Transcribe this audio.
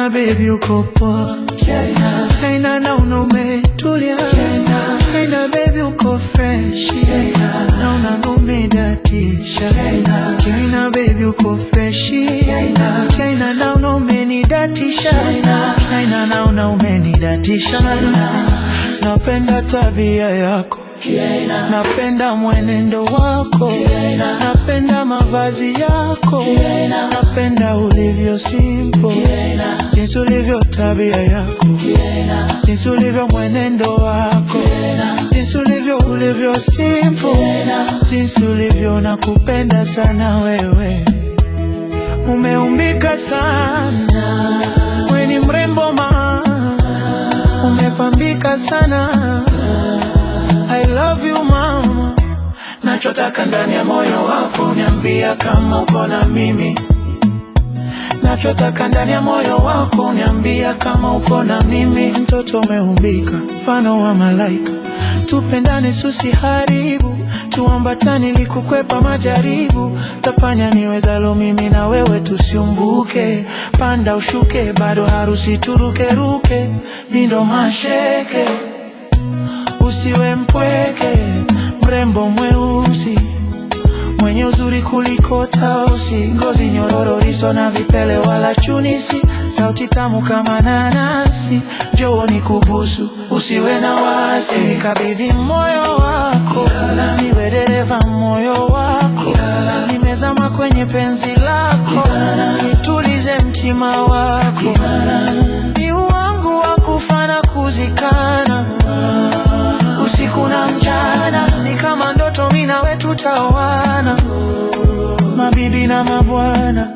Kiaina baby uko poa, Kiaina naona umetulia, Kiaina baby uko fresh, naona umedatisha, Kiaina baby uko fresh, Kiaina naona umenidatisha, Kiaina naona umenidatisha. Napenda tabia yako, napenda mwenendo wako, napenda mavazi yako, napenda ulivyo simple, jinsi ulivyo tabia yako, jinsi ulivyo mwenendo wako, jinsi ulivyo simple, jinsi ulivyo, nakupenda sana wewe. Umeumbika sana, wewe ni mrembo umepambika sana. I love you mama. Nachotaka ndani ya moyo wako, niambia kama uko na mimi. Nachotaka ndani ya moyo wako, niambia kama uko na mimi. Mtoto umeumbika mfano wa malaika, tupendane susiharibu, tuambatane likukwepa majaribu. Tafanya niwezalo mimi na wewe tusiumbuke, panda ushuke bado harusi turuke, mindo masheke. Usiwe mpweke, mrembo mweusi, mwenye uzuri kuliko tausi, ngozi nyororo riso na vipele wala chunisi, sauti tamu kama nanasi, njoo nikubusu usiwe na wasi. Nikabidhi moyo wako, niwe dereva moyo wako, nimezama kwenye penzi lako, nitulize mtima wako, ni wangu wa kufa na kuzikana, usiku na mchana, ni kama ndoto mimi nawe tutaoana, mabibi na mabwana.